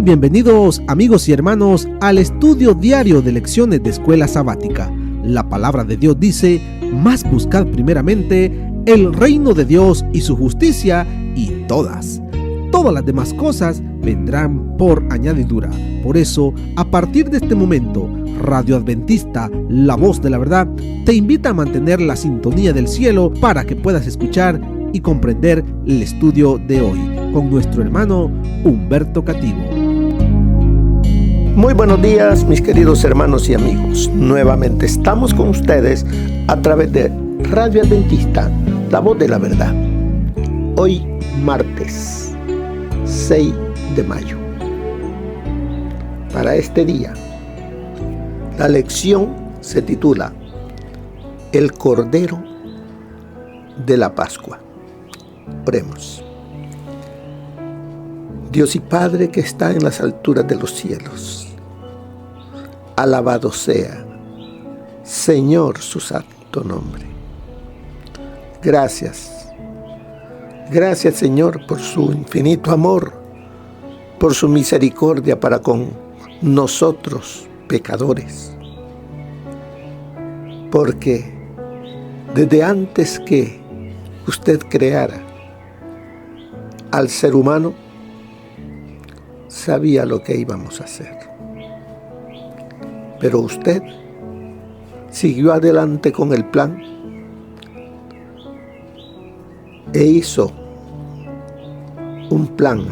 Bienvenidos amigos y hermanos al estudio diario de lecciones de Escuela Sabática. La palabra de Dios dice: mas buscad primeramente el reino de Dios y su justicia, y todas las demás cosas vendrán por añadidura. Por eso, a partir de este momento, Radio Adventista, la voz de la verdad, te invita a mantener la sintonía del cielo para que puedas escuchar y comprender el estudio de hoy con nuestro hermano Humberto Cativo. Muy buenos días, mis queridos hermanos y amigos. Nuevamente estamos con ustedes a través de Radio Adventista, la voz de la verdad. Hoy, martes 6 de mayo. Para este día, la lección se titula El Cordero de la Pascua. Oremos. Dios y Padre que está en las alturas de los cielos, alabado sea, Señor, su santo nombre. Gracias, Señor, por su infinito amor, por su misericordia para con nosotros, pecadores. Porque desde antes que usted creara al ser humano, sabía lo que íbamos a hacer. Pero usted siguió adelante con el plan e hizo un plan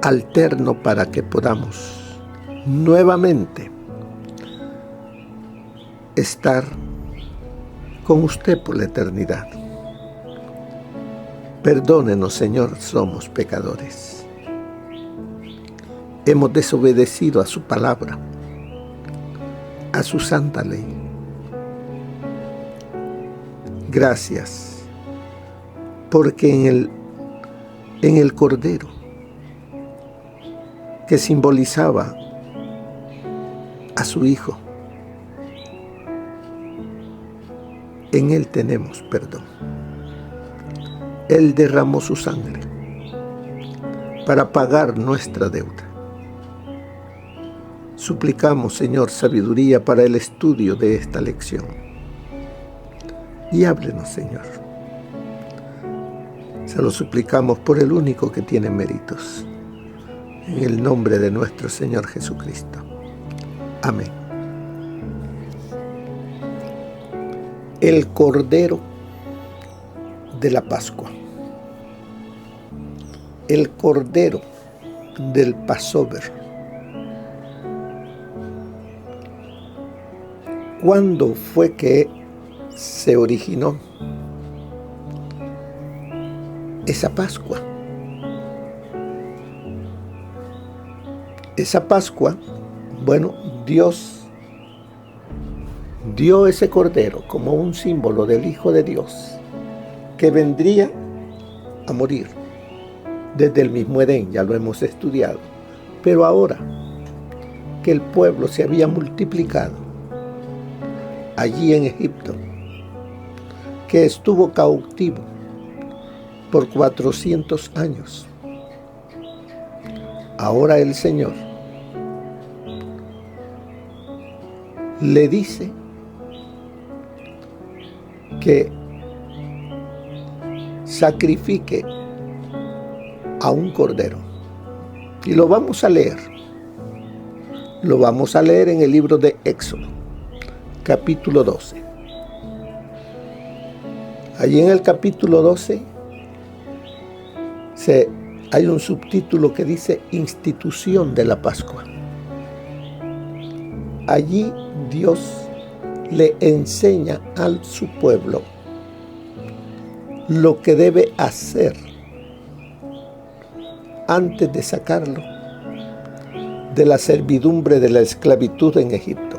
alterno para que podamos nuevamente estar con usted por la eternidad. Perdónenos, Señor, somos pecadores. Hemos desobedecido a su palabra, a su santa ley. Gracias, porque en el Cordero, que simbolizaba a su Hijo, en Él tenemos perdón. Él derramó su sangre para pagar nuestra deuda. Suplicamos, Señor, sabiduría para el estudio de esta lección. Y háblenos, Señor. Se lo suplicamos por el único que tiene méritos. En el nombre de nuestro Señor Jesucristo. Amén. El Cordero de la Pascua. El Cordero del Passover. ¿Cuándo fue que se originó esa Pascua? Esa Pascua, bueno, Dios dio ese Cordero como un símbolo del Hijo de Dios que vendría a morir desde el mismo Edén, ya lo hemos estudiado. Pero ahora que el pueblo se había multiplicado allí en Egipto, que estuvo cautivo por 400 años, ahora el Señor le dice que sacrifique a un cordero. Y lo vamos a leer. Lo vamos a leer en el libro de Éxodo, capítulo 12. Allí en el capítulo 12 hay un subtítulo que dice Institución de la Pascua. Allí Dios le enseña a su pueblo lo que debe hacer antes de sacarlo de la servidumbre de la esclavitud en Egipto.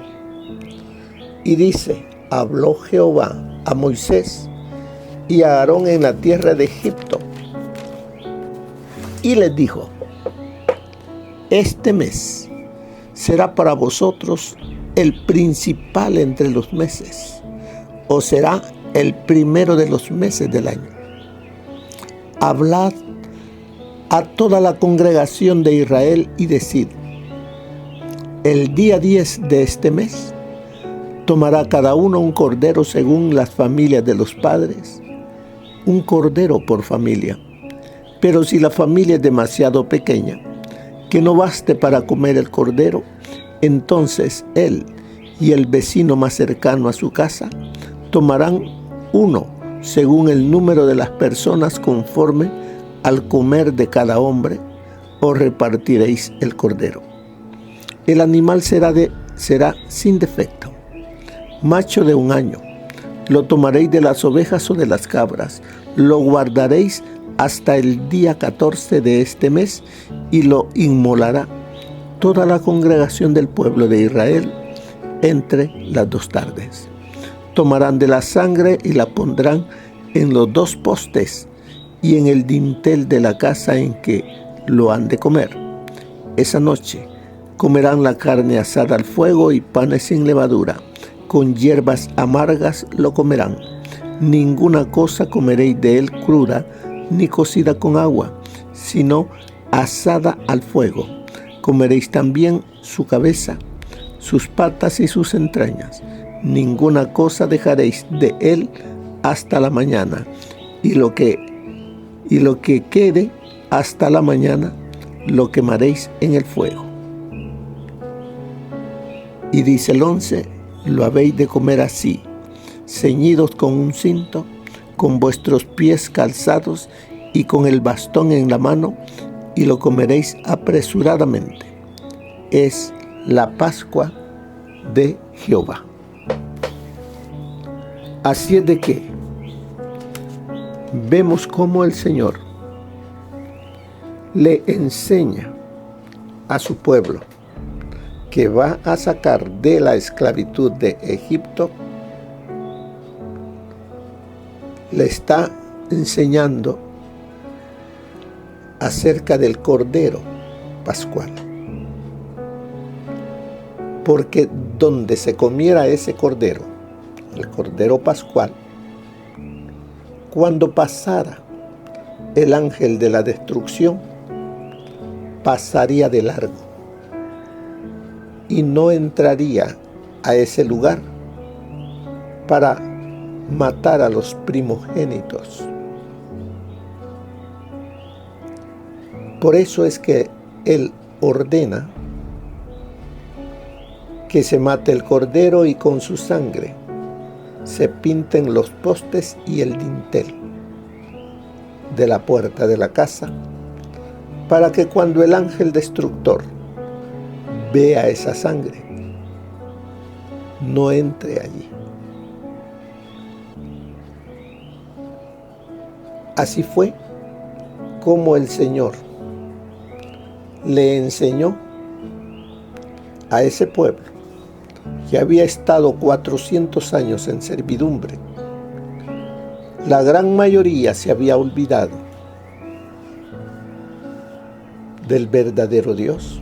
Y dice: habló Jehová a Moisés y a Aarón en la tierra de Egipto, y les dijo: este mes será para vosotros el principal entre los meses, o será el primero de los meses del año. Hablad a toda la congregación de Israel y decid: el día 10 de este mes tomará cada uno un cordero según las familias de los padres, un cordero por familia. Pero si la familia es demasiado pequeña, que no baste para comer el cordero, entonces él y el vecino más cercano a su casa tomarán uno según el número de las personas conforme al comer de cada hombre, o repartiréis el cordero. El animal será sin defecto, macho de 1 año. Lo tomaréis de las ovejas o de las cabras, lo guardaréis hasta el día 14 de este mes y lo inmolará toda la congregación del pueblo de Israel entre las 2 tardes. Tomarán de la sangre y la pondrán en los 2 postes y en el dintel de la casa en que lo han de comer. Esa noche comerán la carne asada al fuego y panes sin levadura, con hierbas amargas lo comerán. Ninguna cosa comeréis de él cruda, ni cocida con agua, sino asada al fuego. Comeréis también su cabeza, sus patas y sus entrañas. Ninguna cosa dejaréis de él hasta la mañana, y lo que quede hasta la mañana lo quemaréis en el fuego. Y dice el 11: lo habéis de comer así, ceñidos con un cinto, con vuestros pies calzados y con el bastón en la mano, y lo comeréis apresuradamente. Es la Pascua de Jehová. Así es de que vemos cómo el Señor le enseña a su pueblo que va a sacar de la esclavitud de Egipto. Le está enseñando acerca del Cordero Pascual. Porque donde se comiera ese Cordero, el Cordero Pascual, cuando pasara el ángel de la destrucción, pasaría de largo y no entraría a ese lugar para matar a los primogénitos. Por eso es que Él ordena que se mate el cordero y con su sangre se pinten los postes y el dintel de la puerta de la casa, para que cuando el ángel destructor vea esa sangre, no entre allí. Así fue como el Señor le enseñó a ese pueblo que había estado 400 años en servidumbre. La gran mayoría se había olvidado del verdadero Dios.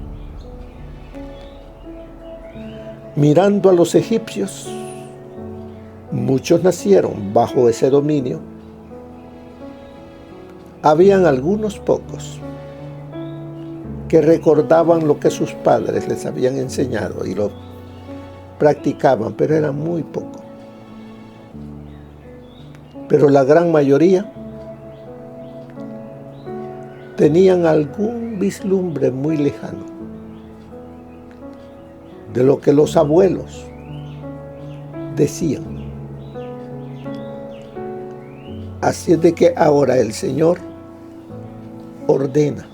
Mirando a los egipcios, muchos nacieron bajo ese dominio. Habían algunos pocos que recordaban lo que sus padres les habían enseñado y lo practicaban, pero eran muy pocos. Pero la gran mayoría tenían algún vislumbre muy lejano de lo que los abuelos decían. Así es de que ahora el Señor ordena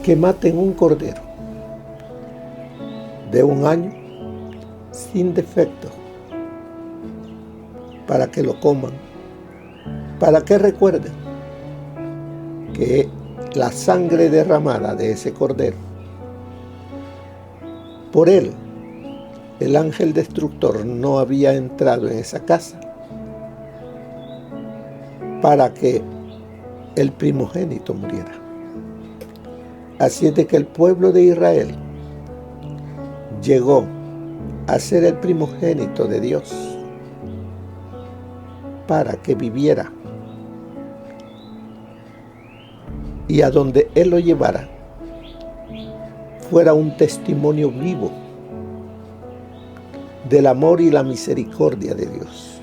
que maten un cordero de 1 año sin defecto, para que lo coman, para que recuerden que la sangre derramada de ese cordero, por él, el ángel destructor no había entrado en esa casa para que el primogénito muriera. Así es de que el pueblo de Israel llegó a ser el primogénito de Dios para que viviera y a donde Él lo llevara fuera un testimonio vivo del amor y la misericordia de Dios.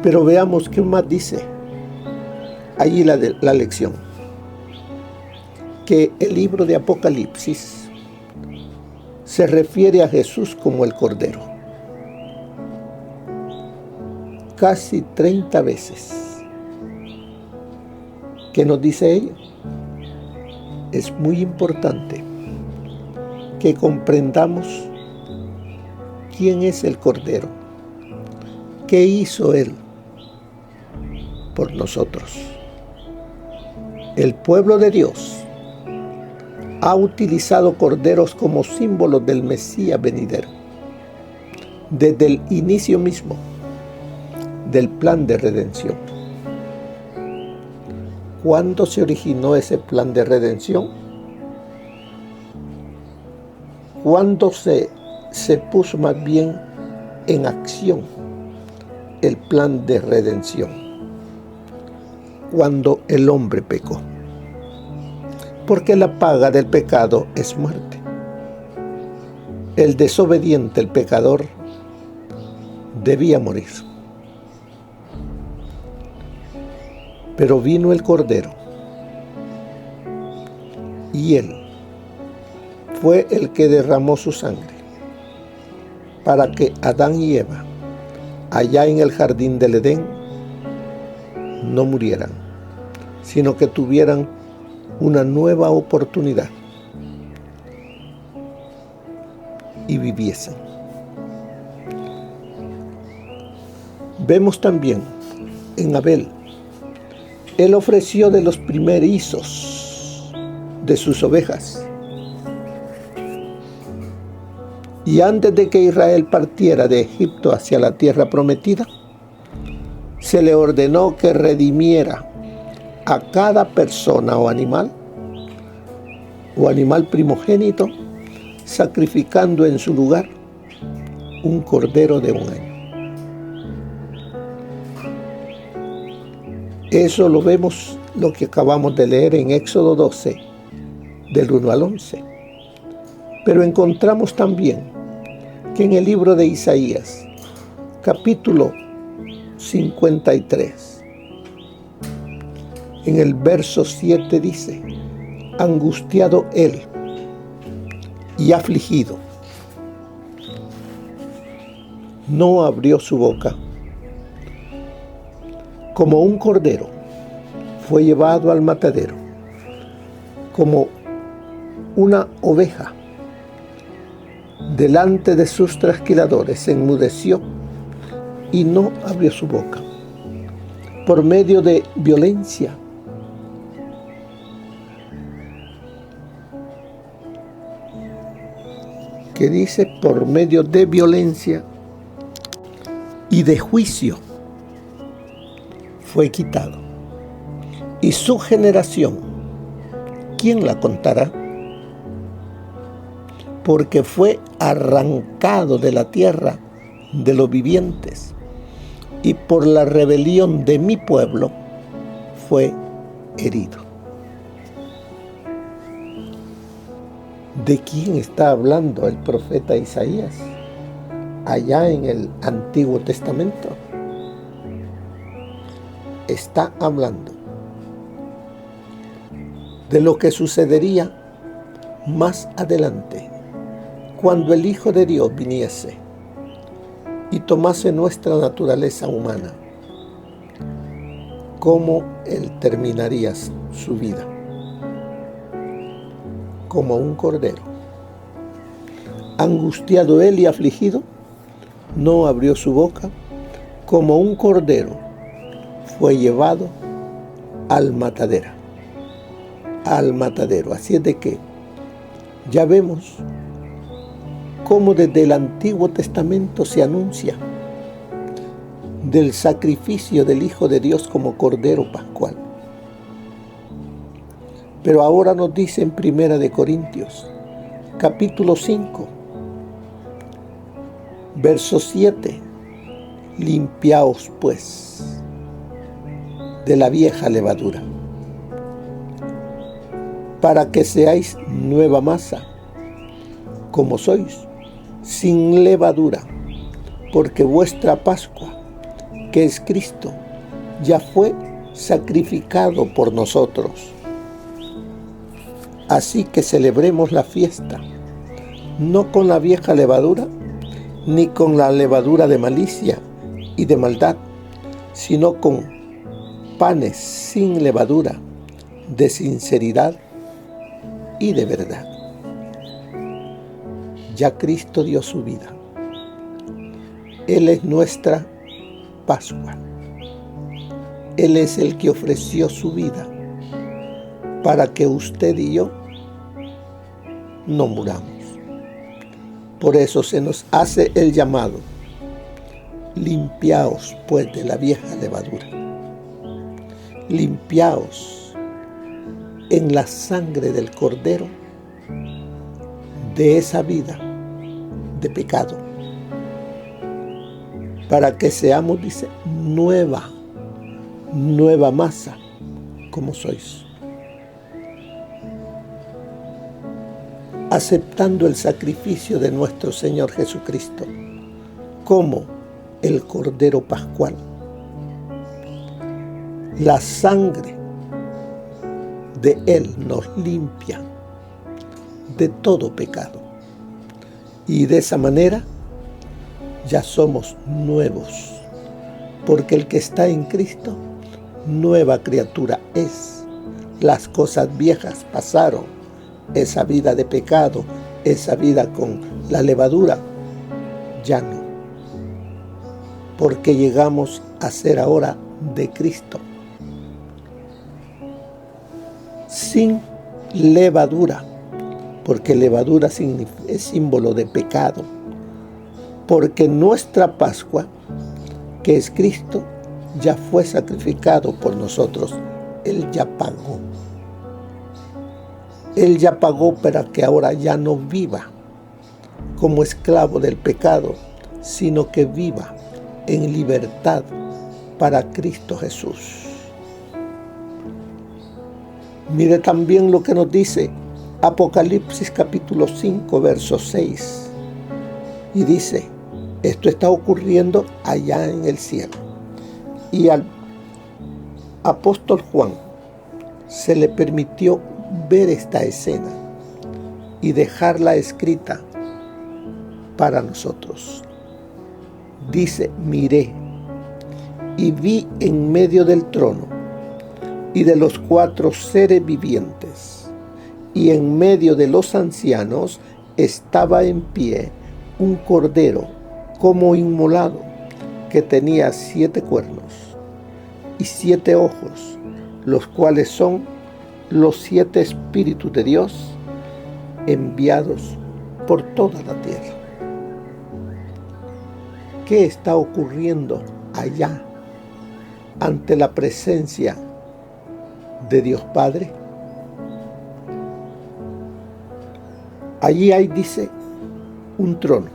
Pero veamos qué más dice allí la lección, que el libro de Apocalipsis se refiere a Jesús como el Cordero. Casi 30 veces. ¿Qué nos dice ella? Es muy importante que comprendamos quién es el Cordero, qué hizo Él por nosotros. El pueblo de Dios ha utilizado corderos como símbolos del Mesías venidero, desde el inicio mismo del plan de redención. ¿Cuándo se originó ese plan de redención? ¿Cuándo se puso más bien en acción el plan de redención? Cuando el hombre pecó. Porque la paga del pecado es muerte. El desobediente, el pecador, debía morir. Pero vino el Cordero y Él fue el que derramó su sangre para que Adán y Eva, allá en el jardín del Edén, no murieran, sino que tuvieran una nueva oportunidad y viviesen. Vemos también en Abel, él ofreció de los primerizos de sus ovejas. Y antes de que Israel partiera de Egipto hacia la tierra prometida, se le ordenó que redimiera a cada persona o animal primogénito, sacrificando en su lugar un cordero de 1 año. Eso lo vemos, lo que acabamos de leer en Éxodo 12, del 1 al 11. Pero encontramos también que en el libro de Isaías, capítulo 53, en el verso 7 dice: angustiado él y afligido, no abrió su boca. Como un cordero fue llevado al matadero, como una oveja delante de sus trasquiladores se enmudeció y no abrió su boca. Por medio de violencia, que dice por medio de violencia y de juicio, fue quitado. Y su generación, ¿quién la contará? Porque fue arrancado de la tierra de los vivientes, y por la rebelión de mi pueblo fue herido. ¿De quién está hablando el profeta Isaías allá en el Antiguo Testamento? Está hablando de lo que sucedería más adelante, cuando el Hijo de Dios viniese y tomase nuestra naturaleza humana, cómo Él terminaría su vida. Como un cordero, angustiado él y afligido, no abrió su boca. Como un cordero fue llevado al matadero. Así es de que ya vemos cómo desde el Antiguo Testamento se anuncia del sacrificio del Hijo de Dios como Cordero Pascual. Pero ahora nos dice en 1 Corintios, capítulo 5, verso 7, limpiaos pues de la vieja levadura, para que seáis nueva masa, como sois, sin levadura, porque vuestra Pascua, que es Cristo, ya fue sacrificado por nosotros. Así que celebremos la fiesta, no con la vieja levadura, ni con la levadura de malicia y de maldad, sino con panes sin levadura, de sinceridad y de verdad. Ya Cristo dio su vida. Él es nuestra Pascua. Él es el que ofreció su vida para que usted y yo no muramos. Por eso se nos hace el llamado: limpiaos pues de la vieja levadura. Limpiaos en la sangre del Cordero de esa vida de pecado, para que seamos, dice, nueva masa, como sois. Aceptando el sacrificio de nuestro Señor Jesucristo como el Cordero Pascual. La sangre de Él nos limpia de todo pecado. Y de esa manera ya somos nuevos, porque el que está en Cristo, nueva criatura es. Las cosas viejas pasaron, esa vida de pecado, esa vida con la levadura, ya no. Porque llegamos a ser ahora de Cristo, sin levadura, porque levadura es símbolo de pecado, porque nuestra Pascua, que es Cristo, ya fue sacrificado por nosotros. Él ya pagó. Él ya pagó para que ahora ya no viva como esclavo del pecado, sino que viva en libertad para Cristo Jesús. Mire también lo que nos dice Apocalipsis capítulo 5, verso 6. Y dice, esto está ocurriendo allá en el cielo. Y al apóstol Juan se le permitió ver esta escena y dejarla escrita para nosotros. Dice, miré y vi en medio del trono y de los 4 seres vivientes y en medio de los ancianos estaba en pie un cordero como inmolado, que tenía 7 cuernos y 7 ojos, los cuales son los 7 espíritus de Dios enviados por toda la tierra. ¿Qué está ocurriendo allá ante la presencia de Dios Padre? Allí hay, dice, un trono.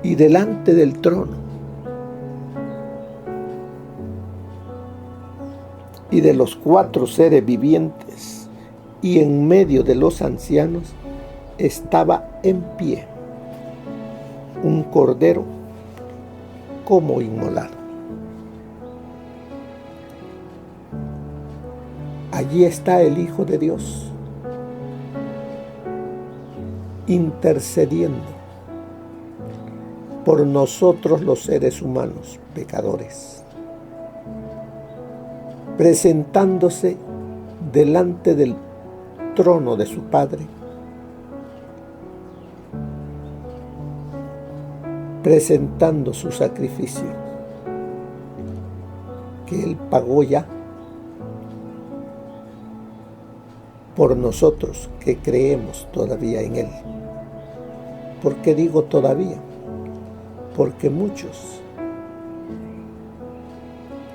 Y delante del trono y de los 4 seres vivientes y en medio de los ancianos estaba en pie un cordero como inmolado. Allí está el Hijo de Dios intercediendo por nosotros los seres humanos pecadores, presentándose delante del trono de su Padre, presentando su sacrificio, que Él pagó ya por nosotros que creemos todavía en Él. ¿Por qué digo todavía? Porque muchos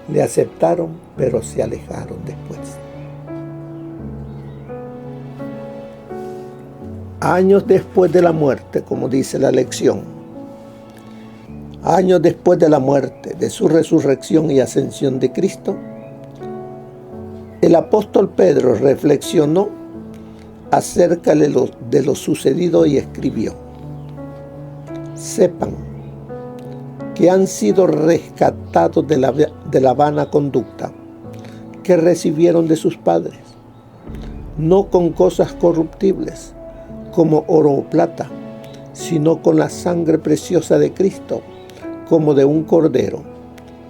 le aceptaron, pero se alejaron después. Años después de la muerte, como dice la lección, Años después de la muerte, de su resurrección y ascensión de Cristo, el apóstol Pedro reflexionó acerca de lo sucedido y escribió: sepan que han sido rescatados de la vana conducta que recibieron de sus padres, no con cosas corruptibles como oro o plata, sino con la sangre preciosa de Cristo, como de un cordero,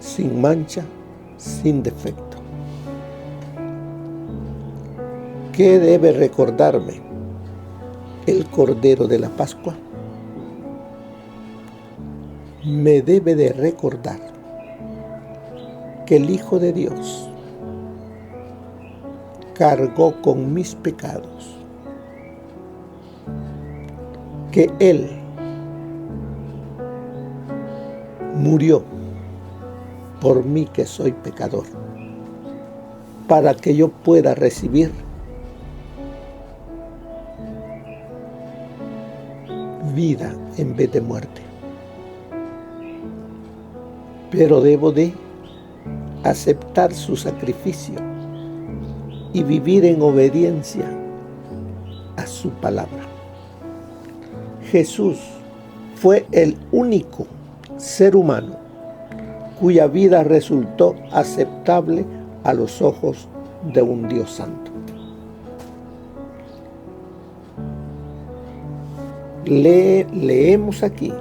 sin mancha, sin defecto. ¿Qué debe recordarme el Cordero de la Pascua? Me debe de recordar que el Hijo de Dios cargó con mis pecados, que Él murió por mí que soy pecador, para que yo pueda recibir vida en vez de muerte. Pero debo de aceptar su sacrificio y vivir en obediencia a su palabra. Jesús fue el único ser humano cuya vida resultó aceptable a los ojos de un Dios santo. Leemos aquí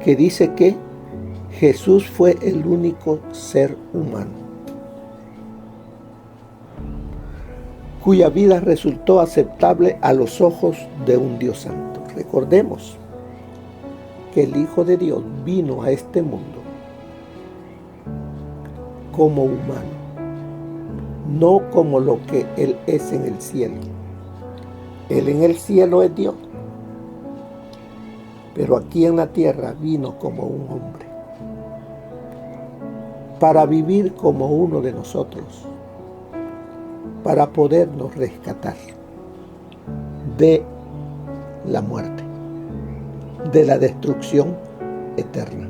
que dice que Jesús fue el único ser humano cuya vida resultó aceptable a los ojos de un Dios santo. Recordemos que el Hijo de Dios vino a este mundo como humano, no como lo que Él es en el cielo. Él en el cielo es Dios, pero aquí en la tierra vino como un hombre, para vivir como uno de nosotros, para podernos rescatar de la muerte, de la destrucción eterna.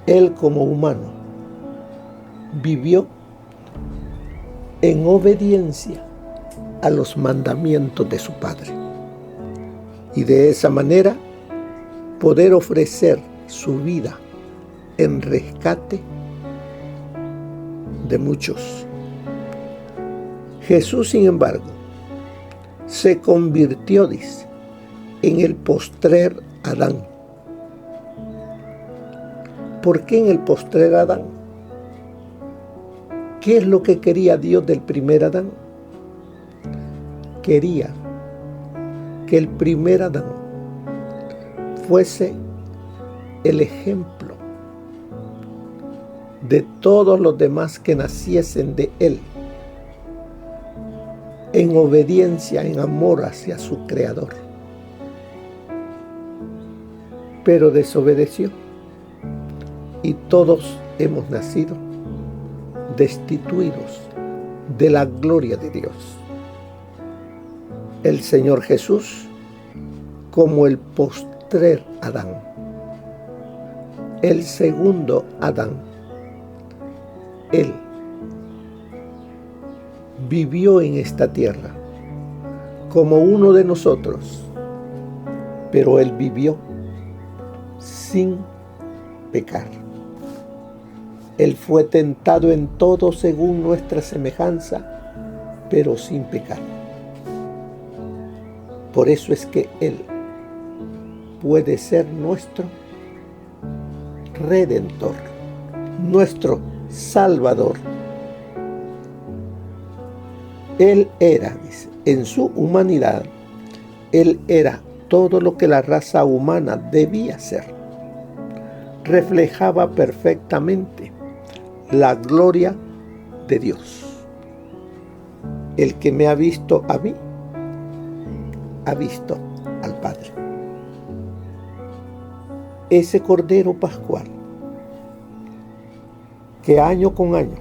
Él como humano vivió en obediencia a los mandamientos de su Padre, y de esa manera poder ofrecer su vida en rescate de muchos. Jesús, sin embargo, se convirtió, dice, en el postrer Adán. ¿Por qué en el postrer Adán? ¿Qué es lo que quería Dios del primer Adán? Quería que el primer Adán fuese el ejemplo de todos los demás que naciesen de él, en obediencia, en amor hacia su Creador. Pero desobedeció, y todos hemos nacido destituidos de la gloria de Dios. El Señor Jesús como el postrer Adán, el segundo Adán. Él vivió en esta tierra como uno de nosotros, pero Él vivió sin pecar. Él fue tentado en todo según nuestra semejanza, pero sin pecar. Por eso es que Él puede ser nuestro Redentor, nuestro Salvador. Él era, dice, en su humanidad, Él era todo lo que la raza humana debía ser. Reflejaba perfectamente la gloria de Dios. El que me ha visto a mí, ha visto al Padre. Ese Cordero Pascual, que año con año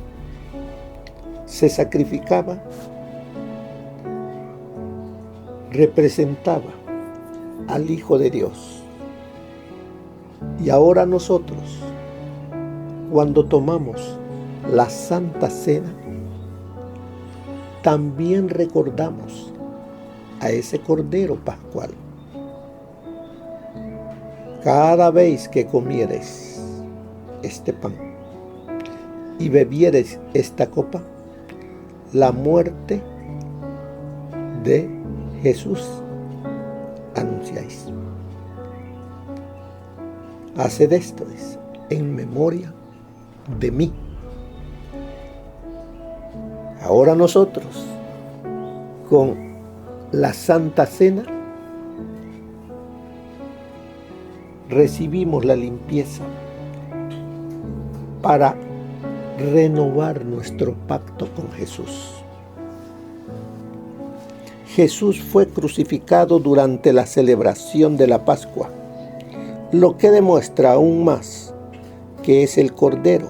se sacrificaba, representaba al Hijo de Dios, Y ahora nosotros, cuando tomamos la Santa Cena, también recordamos a ese Cordero Pascual. Cada vez que comieres este pan y bebieres esta copa, la muerte de Jesús anunciáis. Haced esto en memoria de mí. Ahora nosotros, con la Santa Cena, recibimos la limpieza para renovar nuestro pacto con Jesús. Jesús fue crucificado durante la celebración de la Pascua, lo que demuestra aún más que es el Cordero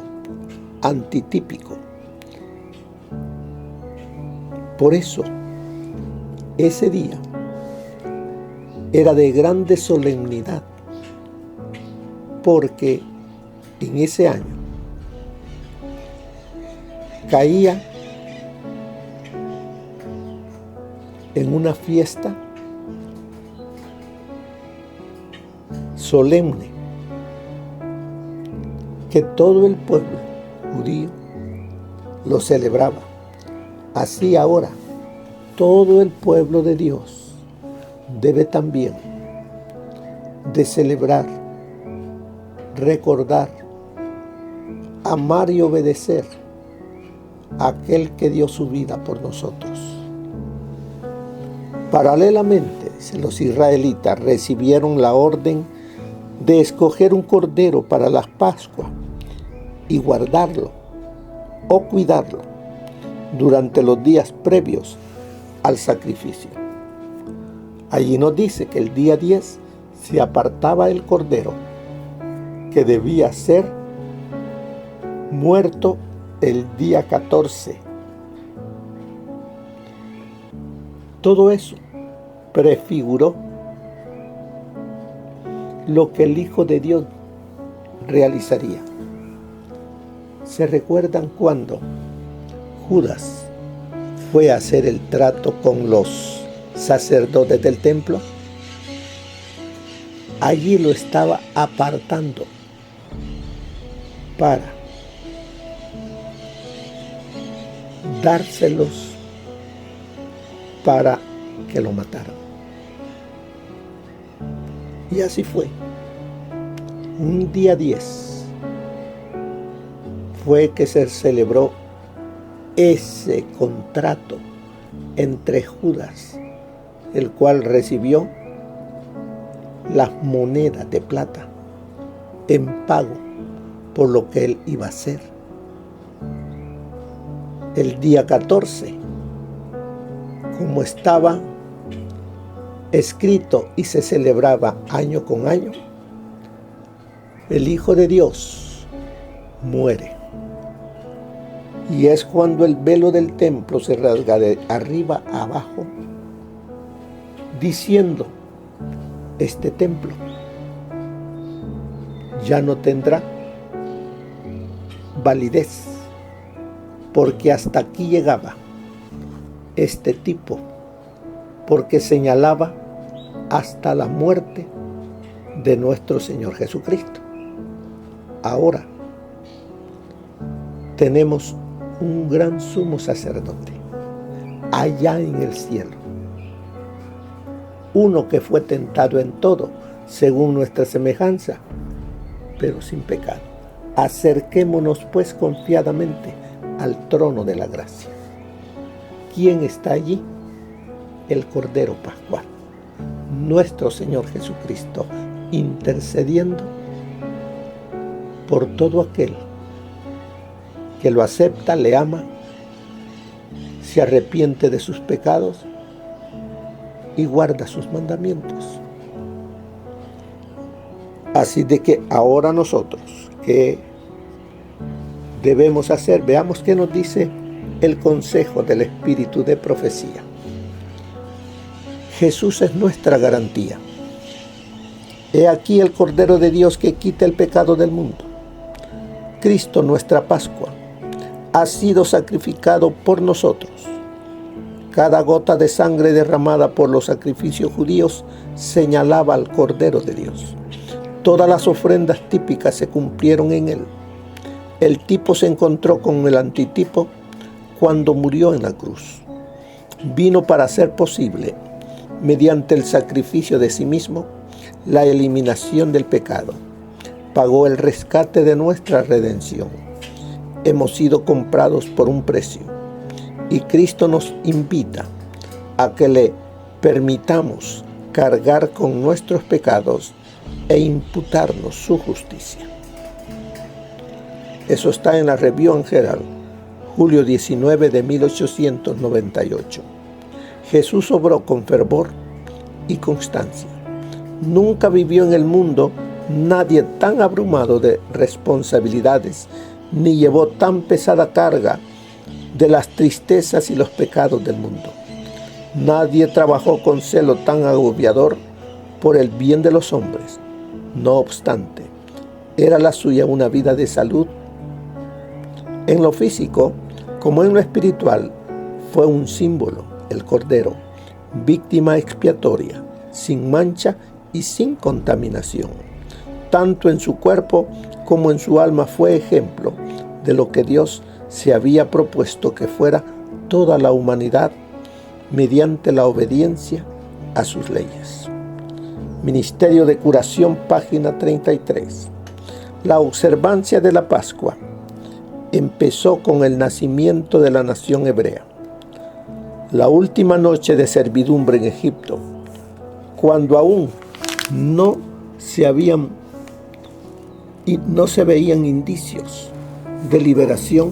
antitípico. Por eso, ese día era de grande solemnidad, porque en ese año caía en una fiesta solemne que todo el pueblo judío lo celebraba. Así ahora todo el pueblo de Dios debe también de celebrar, recordar, amar y obedecer a aquel que dio su vida por nosotros. Paralelamente, los israelitas recibieron la orden de escoger un cordero para las Pascuas y guardarlo o cuidarlo durante los días previos al sacrificio. Allí nos dice que el día 10 se apartaba el cordero, que debía ser muerto el día 14. Todo eso prefiguró lo que el Hijo de Dios realizaría. ¿Se recuerdan cuando Judas fue a hacer el trato con los sacerdotes del templo? Allí lo estaba apartando para dárselos para que lo mataran. Y así fue. Un día 10 fue que se celebró ese contrato entre Judas, el cual recibió las monedas de plata en pago por lo que él iba a hacer. El día 14, como estaba escrito y se celebraba año con año, el Hijo de Dios muere. Y es cuando el velo del templo se rasga de arriba a abajo, diciendo: este templo ya no tendrá validez, porque hasta aquí llegaba este tipo, porque señalaba hasta la muerte de nuestro Señor Jesucristo. Ahora tenemos un gran sumo sacerdote allá en el cielo, uno que fue tentado en todo según nuestra semejanza, pero sin pecado. Acerquémonos pues confiadamente al trono de la gracia. ¿Quién está allí? El Cordero Pascual, nuestro Señor Jesucristo, intercediendo por todo aquel que lo acepta, le ama, se arrepiente de sus pecados y guarda sus mandamientos. Así de que ahora nosotros, ¿qué debemos hacer? Veamos qué nos dice el consejo del Espíritu de profecía. Jesús es nuestra garantía. He aquí el Cordero de Dios que quita el pecado del mundo. Cristo, nuestra Pascua, ha sido sacrificado por nosotros. Cada gota de sangre derramada por los sacrificios judíos señalaba al Cordero de Dios. Todas las ofrendas típicas se cumplieron en él. El tipo se encontró con el antitipo cuando murió en la cruz. Vino para hacer posible, mediante el sacrificio de sí mismo, la eliminación del pecado. Pagó el rescate de nuestra redención. Hemos sido comprados por un precio. Y Cristo nos invita a que le permitamos cargar con nuestros pecados e imputarnos su justicia. Eso está en la Review and Herald, julio 19 de 1898. Jesús obró con fervor y constancia. Nunca vivió en el mundo nadie tan abrumado de responsabilidades, ni llevó tan pesada carga de las tristezas y los pecados del mundo. Nadie trabajó con celo tan agobiador por el bien de los hombres. No obstante, era la suya una vida de salud. En lo físico, como en lo espiritual, fue un símbolo, el Cordero, víctima expiatoria, sin mancha y sin contaminación. Tanto en su cuerpo como en su alma fue ejemplo de lo que Dios se había propuesto que fuera toda la humanidad mediante la obediencia a sus leyes. Ministerio de Curación, página 33. La observancia de la Pascua empezó con el nacimiento de la nación hebrea. La última noche de servidumbre en Egipto, cuando aún no se veían indicios de liberación,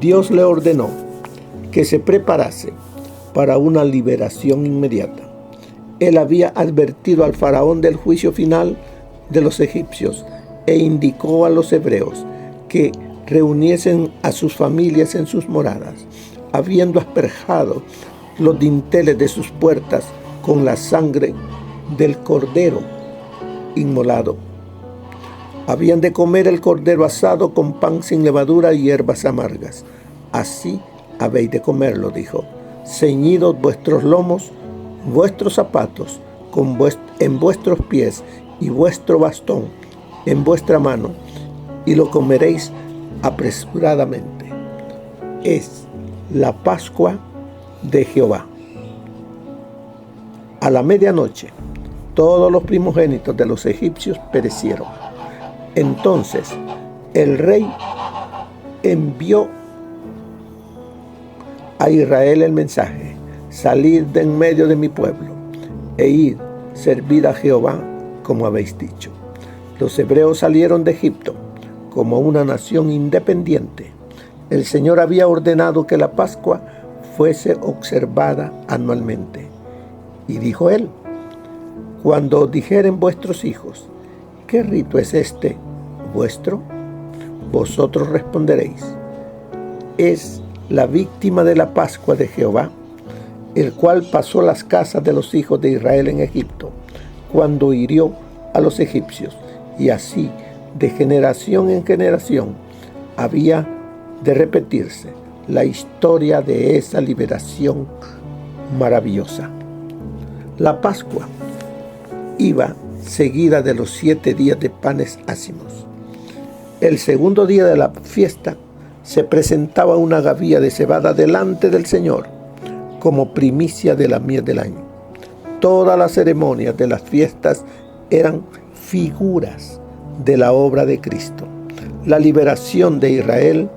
Dios le ordenó que se preparase para una liberación inmediata. Él había advertido al faraón del juicio final de los egipcios e indicó a los hebreos que reuniesen a sus familias en sus moradas, habiendo asperjado los dinteles de sus puertas con la sangre del cordero inmolado. Habían de comer el cordero asado con pan sin levadura y hierbas amargas. Así habéis de comerlo, dijo. Ceñidos vuestros lomos, vuestros zapatos en vuestros pies y vuestro bastón en vuestra mano, y lo comeréis apresuradamente. Es la Pascua de Jehová. A la medianoche, todos los primogénitos de los egipcios perecieron. Entonces el rey envió a Israel el mensaje: salid de en medio de mi pueblo e id, servid a Jehová como habéis dicho. Los hebreos salieron de Egipto como una nación independiente. El Señor había ordenado que la Pascua fuese observada anualmente. Y dijo él: cuando os dijeren vuestros hijos, ¿qué rito es este vuestro? Vosotros responderéis: es la víctima de la Pascua de Jehová, el cual pasó las casas de los hijos de Israel en Egipto, cuando hirió a los egipcios, y así de generación en generación había de repetirse la historia de esa liberación maravillosa. La Pascua iba seguida de los 7 días de panes ácimos. El segundo día de la fiesta se presentaba una gavilla de cebada delante del Señor como primicia de la mies del año. Todas las ceremonias de las fiestas eran figuras de la obra de Cristo. La liberación de Israel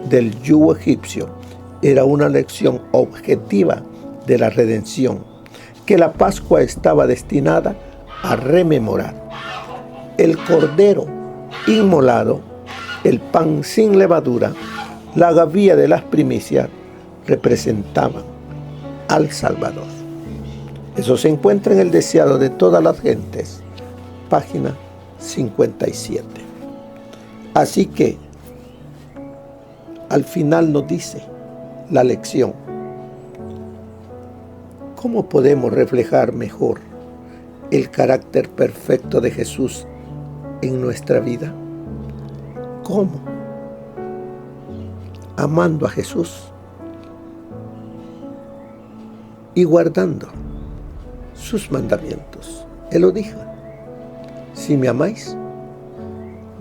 del yugo egipcio era una lección objetiva de la redención que la Pascua estaba destinada a rememorar. El cordero inmolado, el pan sin levadura, la gavilla de las primicias representaban al Salvador. Eso se encuentra en El deseado de todas las gentes, página 57. Así que al final nos dice la lección: ¿cómo podemos reflejar mejor el carácter perfecto de Jesús en nuestra vida? ¿Cómo? Amando a Jesús y guardando sus mandamientos. Él lo dijo: si me amáis,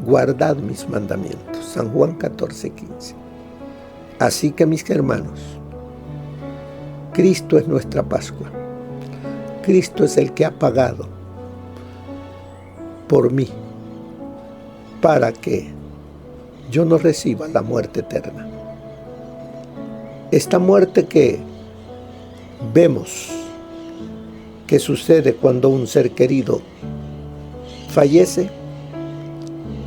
guardad mis mandamientos. San Juan 14:15. Así que, mis hermanos, Cristo es nuestra Pascua. Cristo es el que ha pagado por mí para que yo no reciba la muerte eterna. Esta muerte que vemos que sucede cuando un ser querido fallece,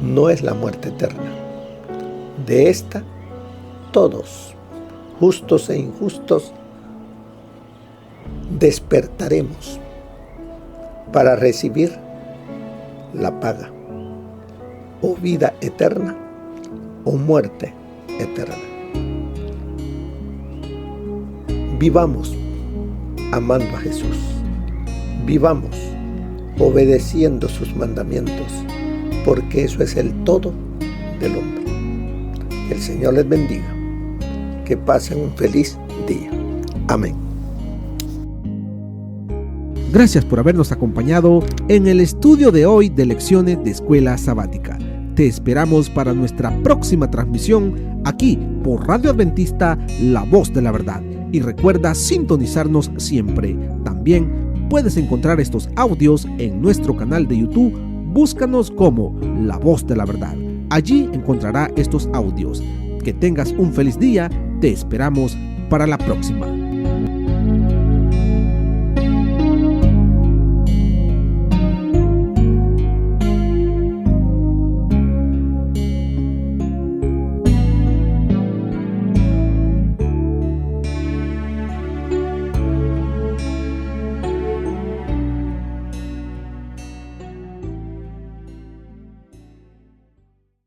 no es la muerte eterna. De esta, todos, justos e injustos, despertaremos para recibir la paga, o vida eterna o muerte eterna. Vivamos amando a Jesús. Vivamos obedeciendo sus mandamientos, porque eso es el todo del hombre. Que el Señor les bendiga. Que pasen un feliz día. Amén. Gracias por habernos acompañado en el estudio de hoy de Lecciones de Escuela Sabática. Te esperamos para nuestra próxima transmisión aquí por Radio Adventista, La Voz de la Verdad. Y recuerda sintonizarnos siempre. También puedes encontrar estos audios en nuestro canal de YouTube. Búscanos como La Voz de la Verdad. Allí encontrará estos audios. Que tengas un feliz día. Te esperamos para la próxima.